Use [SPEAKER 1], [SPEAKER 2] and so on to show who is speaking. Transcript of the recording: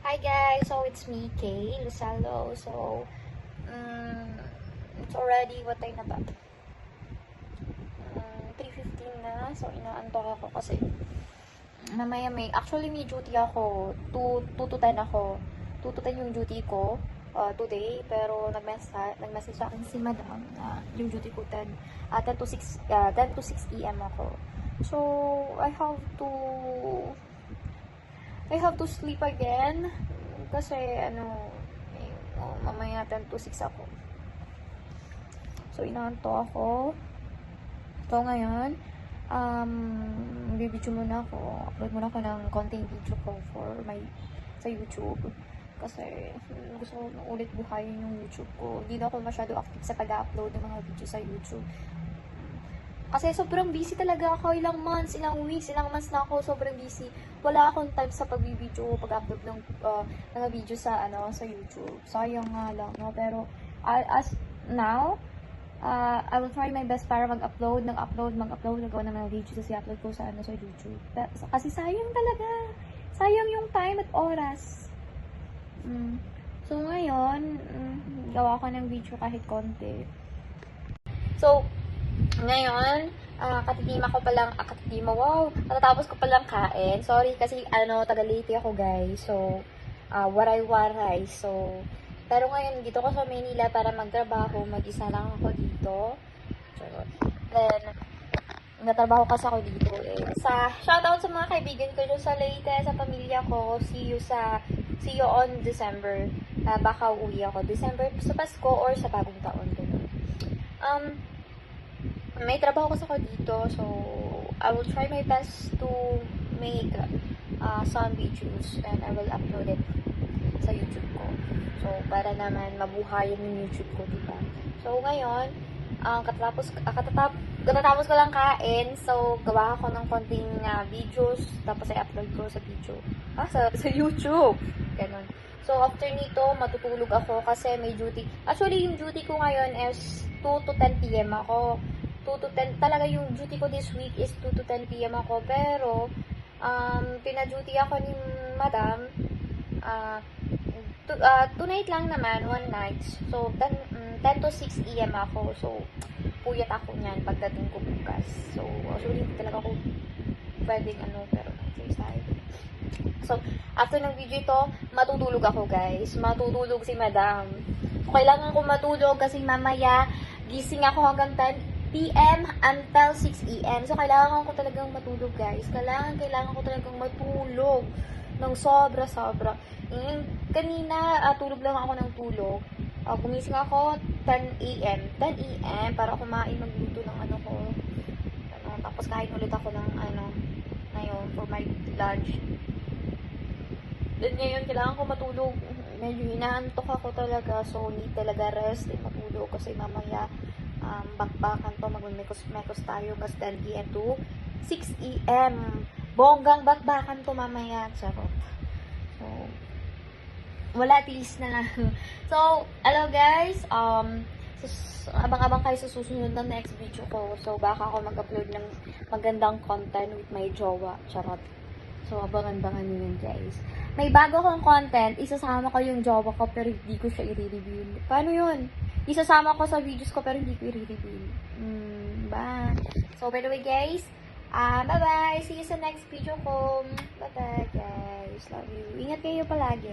[SPEAKER 1] Hi guys, so it's me, Kay Luzalo. So, it's already, what time na ba? 3:15 na. So, inaantok ako kasi mamaya actually may duty ako. 2 to 10 ako. 2 to 10 yung duty ko today. Pero nag-message sa akin si madam na yung duty ko 10 to 6 PM ako. So, I have to sleep again kasi mamaya 10 to 6 ako. So inaanto ako. So ngayon, bibidyo muna ako. Upload muna ako ng konting video ko sa YouTube. Kasi gusto ko ulit buhayin yung YouTube ko. Hindi na ako masyado active sa pag-upload ng mga video sa YouTube. Kasi sobrang busy talaga ako. Ilang months na ako. Sobrang busy. Wala akong time sa pag-video, pag-upload ng mga video sa YouTube. Sayang nga lang, no? Pero as now, I will try my best para mag-upload, nagawa ng mga videos kasi i-upload ko sa YouTube. Kasi sayang talaga. Sayang yung time at oras. So ngayon, gawa ko ng video kahit konti. So, ngayon, katatapos ko palang kain. Sorry kasi taga-late ako guys. So, waray-waray. So, pero ngayon dito ko sa Manila para magtrabaho. Mag-isa lang ako dito. Then, natrabaho kasi ako dito shoutout sa mga kaibigan ko dyan sa Leyte, sa pamilya ko. See you on December. Baka uwi ako December sa Pasko or sa bagong taon. May trabaho kasi ako dito, so I will try my best to make some videos and I will upload it sa YouTube ko. So, para naman mabuhayan yung YouTube ko, diba? So, ngayon, katatapos ko lang kain, so gawa ako ng konting videos, tapos ay upload ko sa sa YouTube. Ganon. So, after nito, matutulog ako kasi may duty. Actually, yung duty ko ngayon is 2 to 10 PM ako. 2 to 10, talaga yung duty ko this week is 2 to 10 PM ako, pero pina-duty ako ni madam tonight lang naman, one night. So 10 to 6 AM ako, so puyat ako niyan pagdating ko bukas. So actually hindi talaga ako pwedeng pero exercise. So after ng video ito, matutulog ako guys, matutulog si madam. So, kailangan ko matulog kasi mamaya gising ako hanggang 10 PM until 6 AM. So, kailangan ko talagang matulog, guys. Kailangan ko talagang matulog ng sobra-sobra. Kanina, tulog lang ako ng tulog. Gumising ako 10 AM. 10 AM para kumain, magluto ng ko. Tapos kain ulit ako ng ngayon for my lunch. Then ngayon, kailangan ko matulog. Medyo inaantok ako talaga. So, need talaga rest and matulog kasi mamaya bakbakan to, magmekos tayo kasi 10 PM to 6 AM. Bonggang bakbakan to mamaya. Charot. So, wala, tiis na lang. So, hello guys. Abang-abang kayo sa susunod na next video ko. So, baka ako mag-upload ng magandang content with my jowa. Charot. So, abangan-bangan nyo yun, guys. May bago kong content. Isasama ko yung jowa ko pero hindi ko siya i-reveal. Paano yun? Isasama ko sa videos ko pero hindi ko i-reveal. Bye. So, by the way, guys, bye-bye. See you sa next video ko. Bye-bye, guys. Love you. Ingat kayo palagi.